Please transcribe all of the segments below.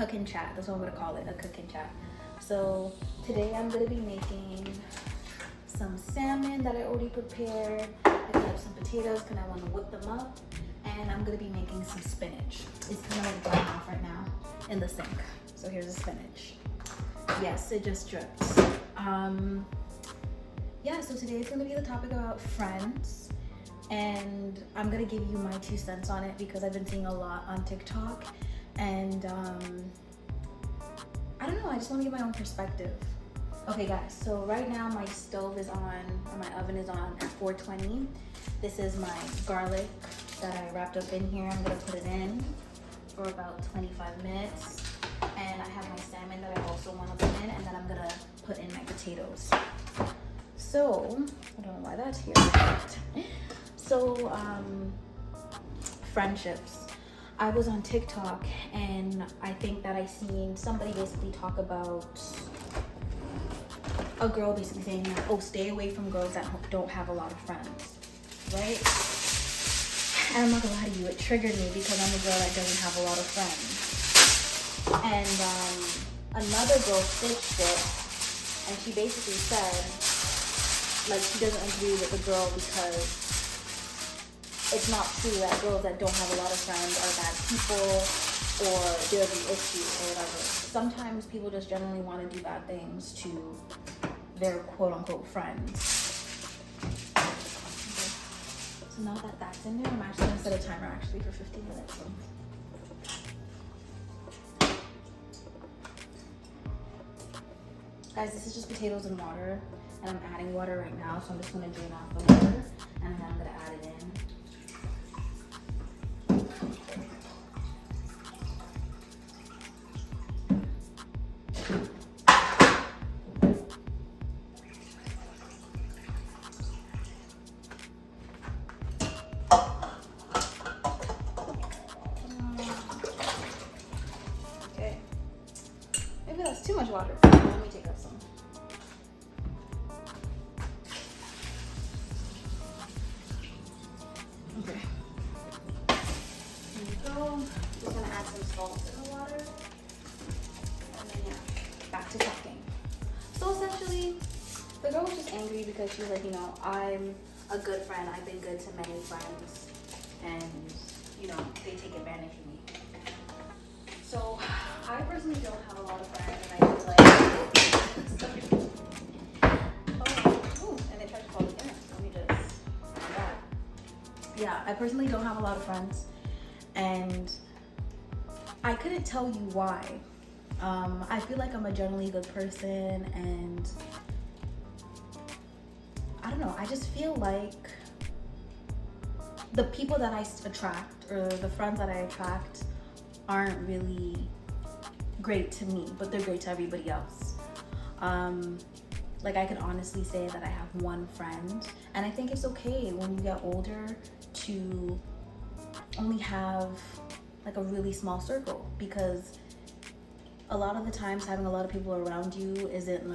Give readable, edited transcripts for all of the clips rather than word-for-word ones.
cooking chat. That's what I'm gonna call it, a cooking chat. So today I'm gonna be making some salmon that I already prepared. I cut up some potatoes because I want to whip them up, and I'm gonna be making some spinach. It's kind of like drying off right now in the sink. So here's the spinach. Yes, it just dripped. Yeah, so today is gonna be the topic about friends, and I'm gonna give you my 2 cents on it because I've been seeing a lot on TikTok, and I don't know, I just want to give my own perspective. Okay guys, so right now my stove is on, or my oven is on at 420. This is my garlic that I wrapped up in here. I'm gonna put it in for about 25 minutes. And I have my salmon that I also want to put in, and then I'm gonna put in my potatoes. So, I don't know why that's here. So, friendships. I was on TikTok, and I think that I seen somebody basically talk about a girl basically saying that, oh, stay away from girls that don't have a lot of friends, right? And I'm not gonna lie to you, it triggered me because I'm a girl that doesn't have a lot of friends. And another girl stitched it, and she basically said, like, she doesn't agree with the girl because it's not true that girls that don't have a lot of friends are bad people or there's an issue or whatever. Sometimes people just generally want to do bad things to their quote-unquote friends. Okay. So now that that's in there, I'm actually going to set a timer actually for 15 minutes. So. Guys, this is just potatoes and water, and I'm adding water right now, so I'm just going to drain off the water, and then I'm going to add it in. Okay. Maybe that's too much water. Let me take out some. Okay. Here we go. Just gonna add some salt in the water. And then yeah, back to cooking. So essentially, the girl was just angry because she was like, you know, I'm a good friend. I've been good to many friends. And, you know, they take advantage of me. So I personally don't have a lot of friends, and I feel like, and they tried to call again. So let me just, yeah, I personally don't have a lot of friends, and I couldn't tell you why. I feel like I'm a generally good person, and I don't know, I just feel like the people that I attract, or the friends that I attract, aren't really great to me, but they're great to everybody else. Like, I can honestly say that I have one friend, and I think it's okay when you get older to only have like a really small circle, because a lot of the times having a lot of people around you isn't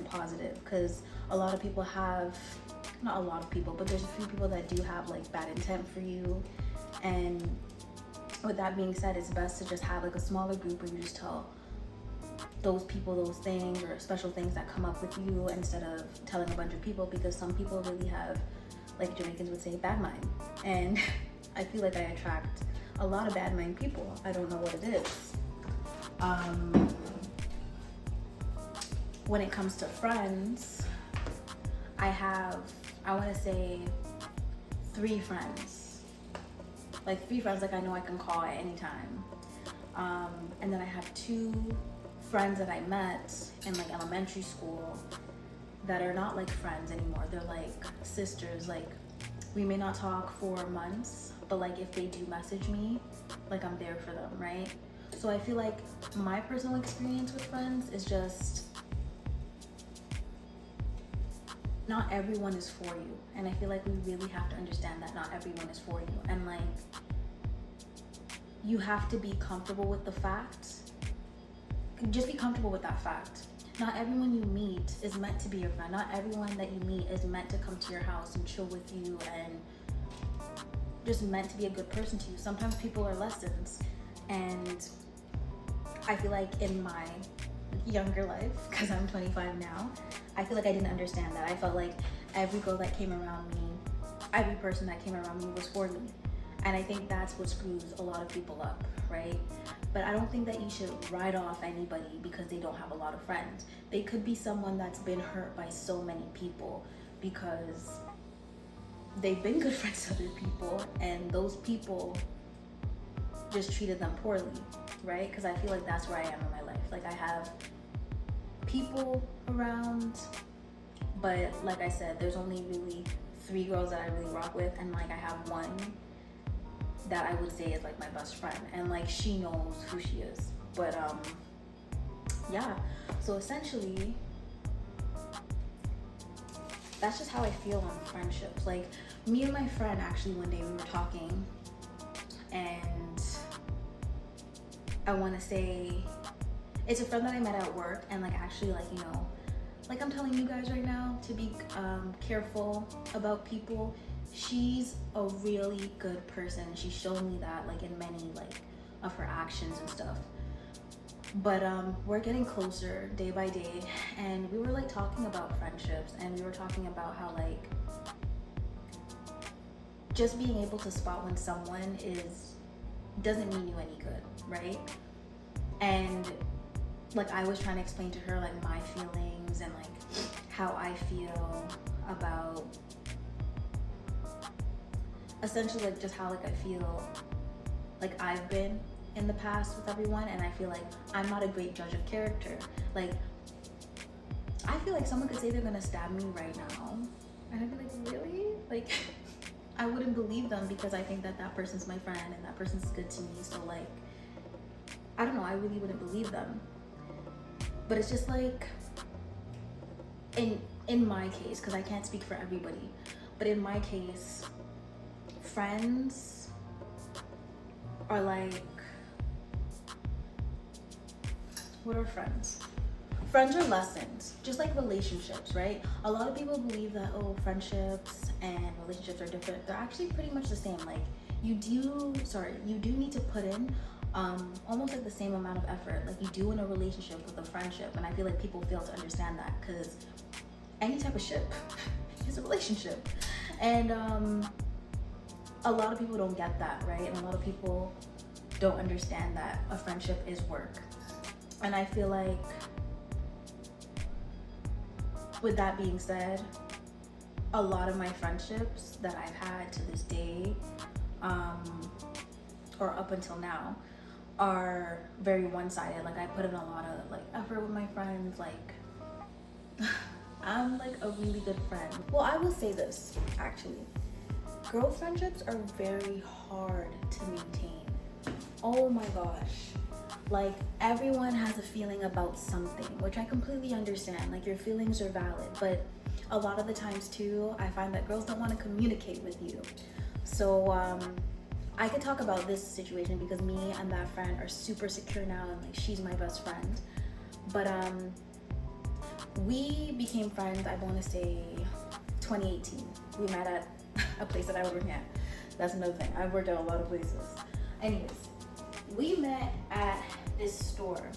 positive, because a lot of people have, not a lot of people, but there's a few people that do have like bad intent for you. And with that being said, it's best to just have like a smaller group where you just tell those people those things or special things that come up with you, instead of telling a bunch of people, because some people really have, like Jamaicans would say, bad mind. And I feel like I attract a lot of bad mind people. I don't know what it is. When it comes to friends, I want to say 3 friends. Like 3 friends like I know I can call at any time. And then I have 2 friends that I met in like elementary school that are not like friends anymore. They're like sisters. Like, we may not talk for months, but like if they do message me, like I'm there for them, right? So I feel like my personal experience with friends is just, not everyone is for you. And I feel like we really have to understand that not everyone is for you. And like, you have to be comfortable with the fact. Just be comfortable with that fact. Not everyone you meet is meant to be your friend. Not everyone that you meet is meant to come to your house and chill with you and just meant to be a good person to you. Sometimes people are lessons. And I feel like in my younger life, because I'm 25 now, I feel like I didn't understand that. I felt like every girl that came around me, every person that came around me was for me. And I think that's what screws a lot of people up, right? But I don't think that you should write off anybody because they don't have a lot of friends. They could be someone that's been hurt by so many people because they've been good friends to other people, and those people just treated them poorly, right? Because I feel like that's where I am in my life. Like, I have people around, but like I said, there's only really 3 girls that I really rock with, and like I have one that I would say is like my best friend, and like she knows who she is. But yeah, so essentially that's just how I feel on friendships. Like, me and my friend, actually one day we were talking, and I want to say it's a friend that I met at work, and like actually, like, you know, like I'm telling you guys right now to be careful about people. She's a really good person. She's shown me that like in many like of her actions and stuff. But we're getting closer day by day, and we were like talking about friendships, and we were talking about how like just being able to spot when someone doesn't mean you any good, right? And like I was trying to explain to her like my feelings and like how I feel about essentially like just how like I feel like I've been in the past with everyone, and I feel like I'm not a great judge of character. Like, I feel like someone could say they're gonna stab me right now, and I'd be like, really? Like, I wouldn't believe them because I think that that person's my friend and that person's good to me. So like, I don't know, I really wouldn't believe them. But it's just like, in my case, because I can't speak for everybody, but in my case, friends are like, what are friends? Friends are lessons, just like relationships, right? A lot of people believe that, oh, friendships and relationships are different. They're actually pretty much the same. Like, you do need to put in almost like the same amount of effort like you do in a relationship with a friendship. And I feel like people fail to understand that, because any type of ship is a relationship. And a lot of people don't get that, right? And a lot of people don't understand that a friendship is work. And I feel like, with that being said, a lot of my friendships that I've had to this day, or up until now, are very one-sided. Like, I put in a lot of like effort with my friends. Like, I'm like a really good friend. Well, I will say this, actually. Girl friendships are very hard to maintain. Oh my gosh. Like, everyone has a feeling about something, which I completely understand. Like, your feelings are valid, but a lot of the times too, I find that girls don't want to communicate with you. So I could talk about this situation because me and that friend are super secure now, and like she's my best friend. But we became friends, I want to say 2018. We met at a place that I was working at. That's another thing. I've worked at a lot of places. Anyways, we met at this store,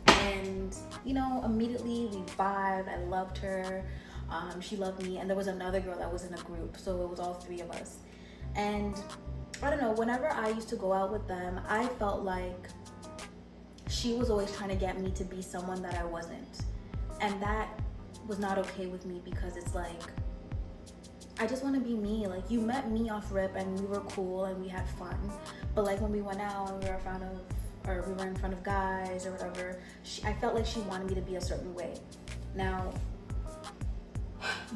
and you know, immediately we vibed. I loved her, she loved me, and there was another girl that was in a group, so it was all 3 of us. And I don't know, whenever I used to go out with them, I felt like she was always trying to get me to be someone that I wasn't, and that was not okay with me, because it's like, I just want to be me. Like, you met me off rip and we were cool and we had fun, but like when we went out and we were in front of guys or whatever, I felt like she wanted me to be a certain way. Now,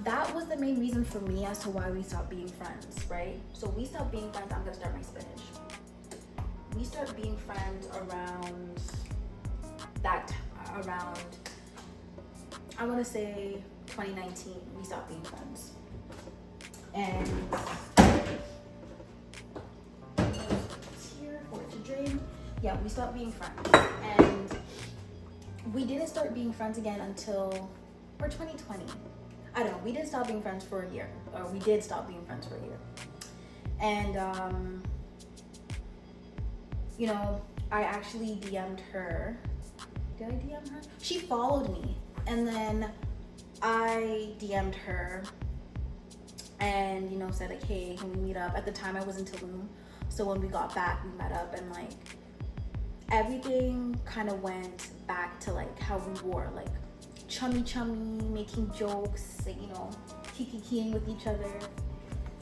that was the main reason for me as to why we stopped being friends, right? So we stopped being friends. I'm gonna start my spinach. We started being friends around I want to say 2019. We stopped being friends. And here for it to drain. Yeah, we stopped being friends, and we didn't start being friends again until 2020. I don't know. We didn't stop being friends for a year, or we did stop being friends for a year. And you know, I actually DM'd her. Did I DM her? She followed me, and then I DM'd her and, you know, said like, hey, can we meet up? At the time I was in Tulum, so when we got back we met up, and like everything kind of went back to like how we were, like chummy, making jokes, like, you know, kikiing with each other.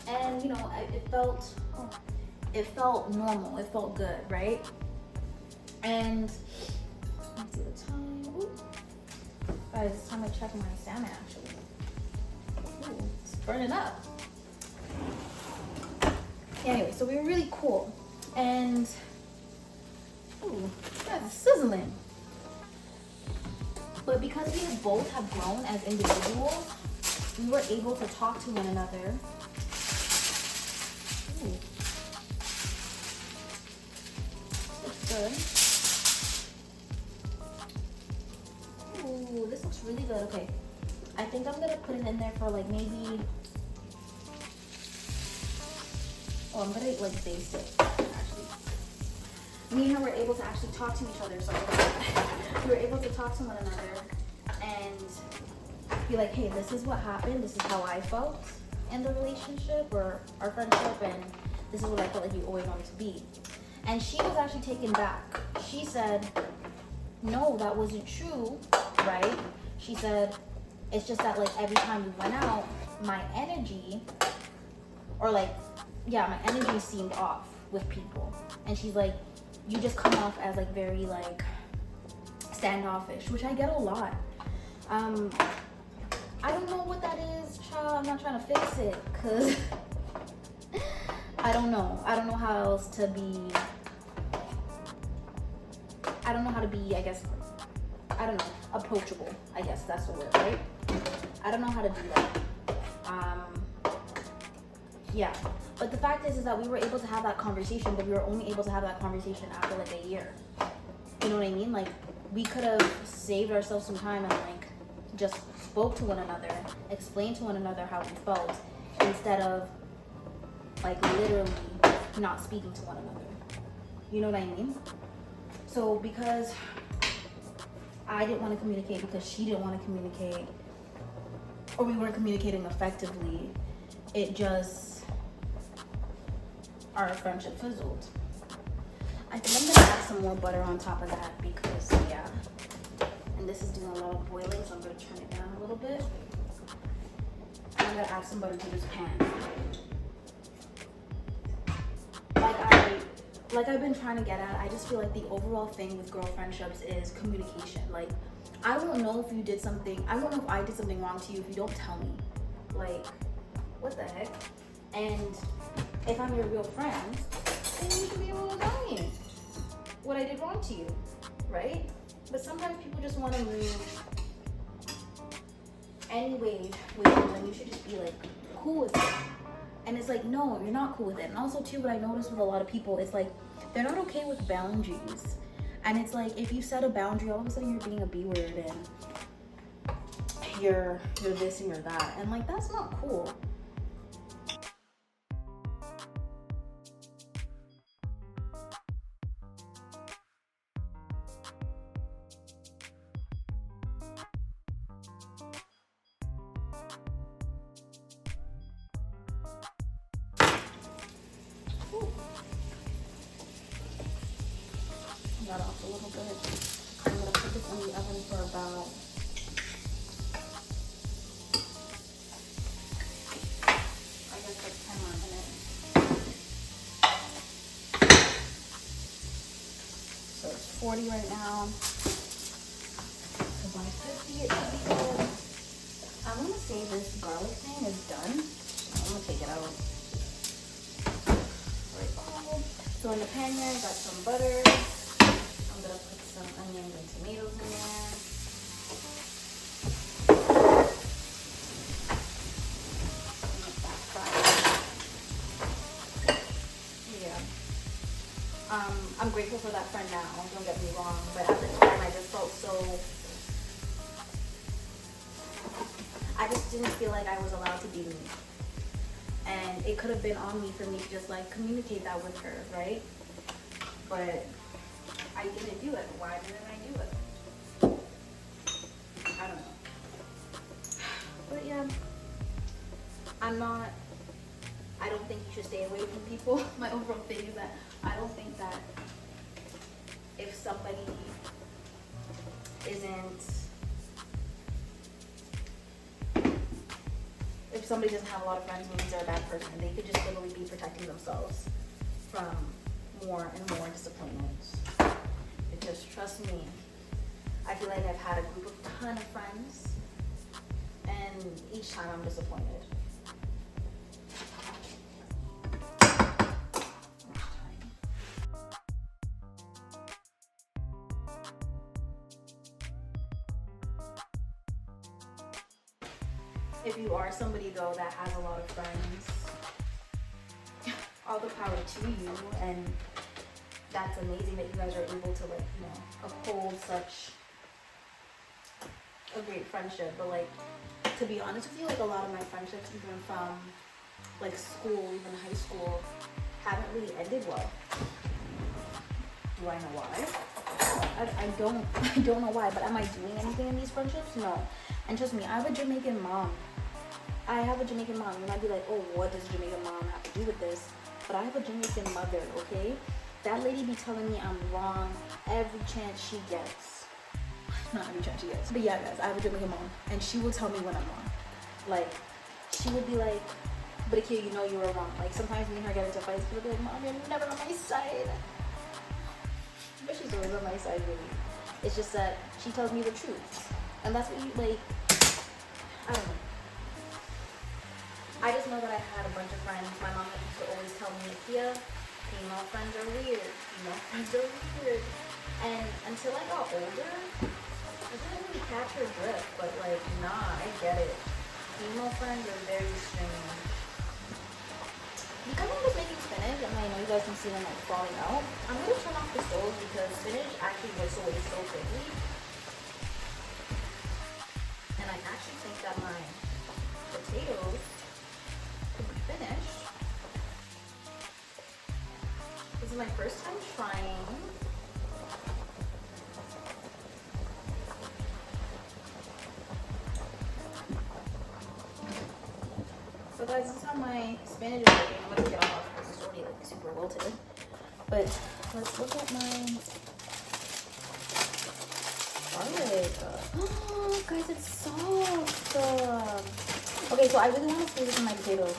And you know, it felt normal, it felt good, right? And let's see the time. Ooh. Guys, it's time I check my salmon actually. Ooh, it's burning up. Anyway, so we were really cool. And ooh, that's sizzling. But because we both have grown as individuals, we were able to talk to one another. Ooh. Looks good. Ooh, this looks really good. Okay, I think I'm gonna put it in there for like maybe, oh, I'm gonna like baste it actually. Me and her were able to actually talk to each other, so we were able to talk to one another and be like, hey, this is what happened, this is how I felt in the relationship or our friendship, and this is what I felt like you always wanted to be. And she was actually taken back. She said, no, that wasn't true, right? She said, it's just that like every time we went out, my energy, or like, yeah, my energy seemed off with people. And she's like, you just come off as like very like standoffish, which I get a lot. I don't know what that is, child. I'm not trying to fix it, cause I don't know how else to be. I don't know how to be, I guess, I don't know, approachable. I guess that's the word, right? I don't know how to do that. Yeah, but the fact is that we were able to have that conversation, but we were only able to have that conversation after like a year. You know what I mean? Like, we could have saved ourselves some time and like just spoke to one another, explained to one another how we felt, instead of like literally not speaking to one another. You know what I mean? So because I didn't want to communicate, because she didn't want to communicate, or we weren't communicating effectively, it just, our friendship fizzled. I think I'm gonna add some more butter on top of that because, yeah. And this is doing a lot of boiling, so I'm gonna turn it down a little bit. And I'm gonna add some butter to this pan. Like I've been trying to get at, I just feel like the overall thing with girl friendships is communication. Like, I won't know if you did something, I won't know if I did something wrong to you if you don't tell me. Like, what the heck? And if I'm your real friend, then you should be able to tell me what I did wrong to you, right? But sometimes people just want to move any way with you, and you should just be like cool with it. And it's like, no, you're not cool with it. And also too, what I notice with a lot of people, it's like they're not okay with boundaries. And it's like, if you set a boundary, all of a sudden you're being a B-word and you're this and you're that, and like, that's not cool. That off a little bit. I'm gonna put this in the oven for about, I guess like 10 more minutes. So it's 40 right now. So by 50 it should be good. I'm gonna say this garlic thing is done. I'm gonna take it out. So in the pan here, I got some butter. I'm gonna put some onions and tomatoes in there. Make that fried. Yeah. I'm grateful for that friend now, don't get me wrong, but at the time I just felt so, I just didn't feel like I was allowed to be me. And it could have been on me for me to just like communicate that with her, right? but I didn't do it. Why didn't I do it? I don't know. But yeah, I don't think you should stay away from people. My overall thing is that I don't think that if somebody doesn't have a lot of friends, means they're a bad person. They could just literally be protecting themselves from more and more disappointments. Because trust me, I feel like I've had a group of ton of friends, and each time I'm disappointed. If you are somebody though that has a lot of friends, all the power to you, and that's amazing that you guys are able to, like, you know, uphold such a great friendship. But like, to be honest with you, like a lot of my friendships, even from like school, even high school, haven't really ended well. Do I know why? I don't know why, but am I doing anything in these friendships? No. And trust me, I have a Jamaican mom. You might be like, oh, what does Jamaican mom have to do with this? But I have a Jamaican mother, okay? That lady be telling me I'm wrong every chance she gets. Not every chance she gets. But yeah, guys, I have a Jamaican mom, and she will tell me when I'm wrong. Like, she would be like, but Akia, you know you were wrong. Like, sometimes me and her get into fights, she'll be like, Mom, you're never on my side. But she's always on my side, really. It's just that she tells me the truth. And that's what you, like, I don't know. I just know that I had a bunch of friends. My mom used to always tell me, Akia, female friends are weird. Female friends are weird. And until I got older, I didn't really catch her drift. But like, nah, I get it. Female friends are very strange. Because I'm just making spinach, and I know you guys can see them like falling out, I'm going to turn off the stove because spinach actually gets away so quickly. And I actually think that my potatoes could be finished. This is my first time trying. So guys, this is how my spinach is looking. I'm gonna take it off because it's already like super wilted. But let's look at my garlic. Oh, guys, it's soft. Okay, so I really want to squeeze this in my potatoes.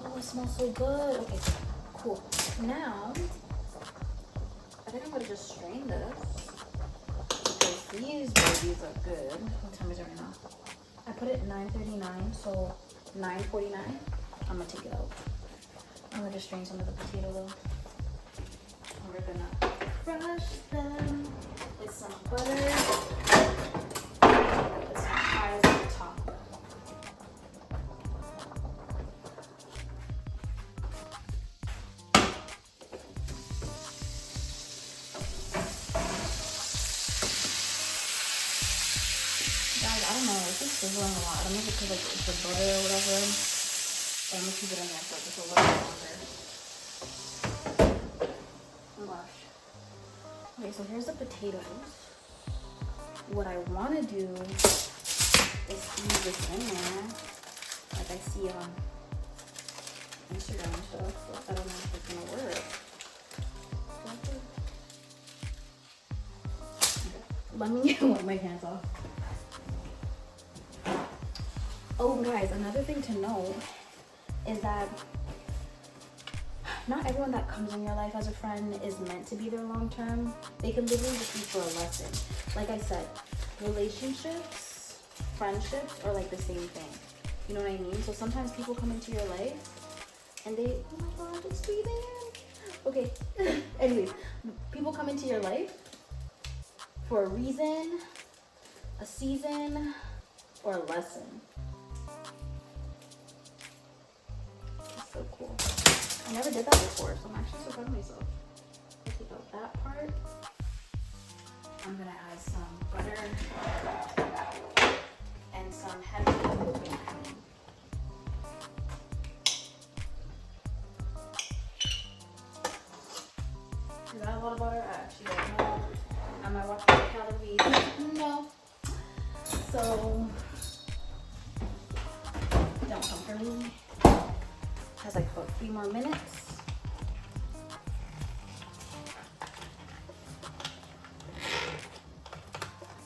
Oh, it smells so good. Okay, cool. Now, I think I'm gonna just strain this. These babies are good. What time is it right now? I put it at 9:39, so 9:49. I'm gonna take it out. I'm gonna just strain some of the potato though. And we're gonna crush them with some butter. Put some fries on the top. Sizzling a lot. I don't know if it's because like it's the butter or whatever. But I'm gonna keep it in there for just a little bit longer. Oh gosh. Okay, so here's the potatoes. What I want to do is squeeze this in there, like I see on Instagram and stuff. But I don't know if it's gonna work. Okay. Let me wipe my hands off. Oh guys, another thing to know is that not everyone that comes in your life as a friend is meant to be there long term. They can literally just be for a lesson. Like I said, relationships, friendships are like the same thing. You know what I mean? So sometimes people come into your life and they, oh my god, it's breathing in. Okay, anyways, people come into your life for a reason, a season, or a lesson. So cool. I never did that before, so I'm actually so proud of myself. I'll take out that part. I'm gonna add some butter and some heavy whipping cream. Am I watching the calories? No. So don't come for me. Has like about 3 more minutes.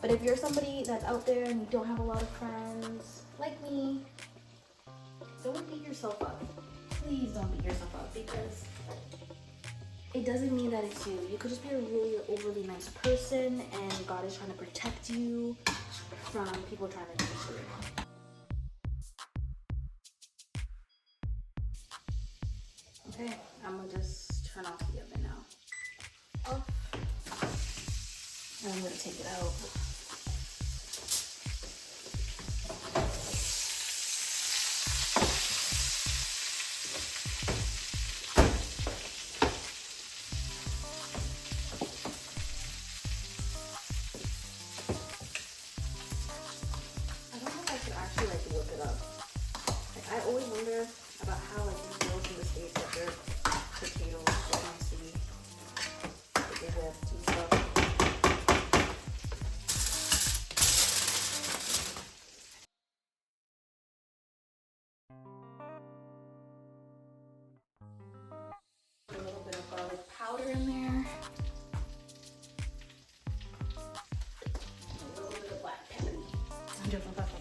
But if you're somebody that's out there and you don't have a lot of friends, like me, don't beat yourself up. Please don't beat yourself up, because it doesn't mean that it's you. You could just be a really overly nice person and God is trying to protect you from people trying to do you. Okay, I'm gonna just turn off the oven now. Off. And I'm gonna take it out. I don't know if I should actually like whip it up. Like, I always wonder about how like these girls in the States get their potatoes so messy. Like they whipped and stuff. A little bit of garlic powder in there. A little bit of black pepper. I'm joking, black pepper.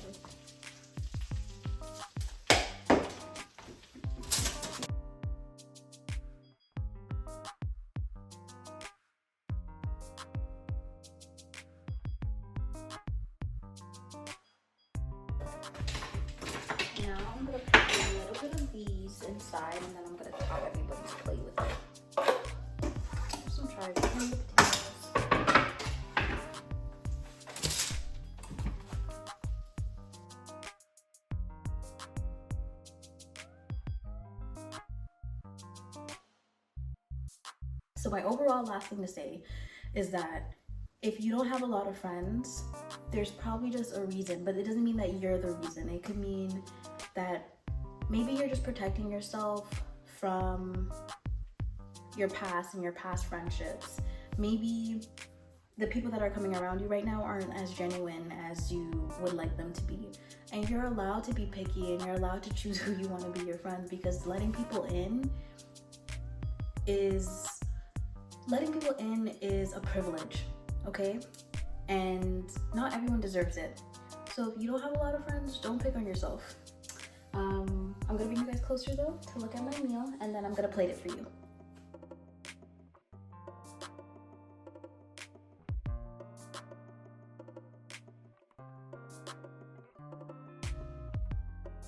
Now I'm gonna put a little bit of these inside, and then I'm gonna top everybody's plate with it. Some fried potatoes. So my overall last thing to say is that if you don't have a lot of friends, there's probably just a reason, but it doesn't mean that you're the reason. It could mean that maybe you're just protecting yourself from your past and your past friendships. Maybe the people that are coming around you right now aren't as genuine as you would like them to be. And you're allowed to be picky, and you're allowed to choose who you want to be your friends, because letting people in is a privilege, okay? And not everyone deserves it. So if you don't have a lot of friends, don't pick on yourself. I'm gonna bring you guys closer though to look at my meal, and then I'm gonna plate it for you.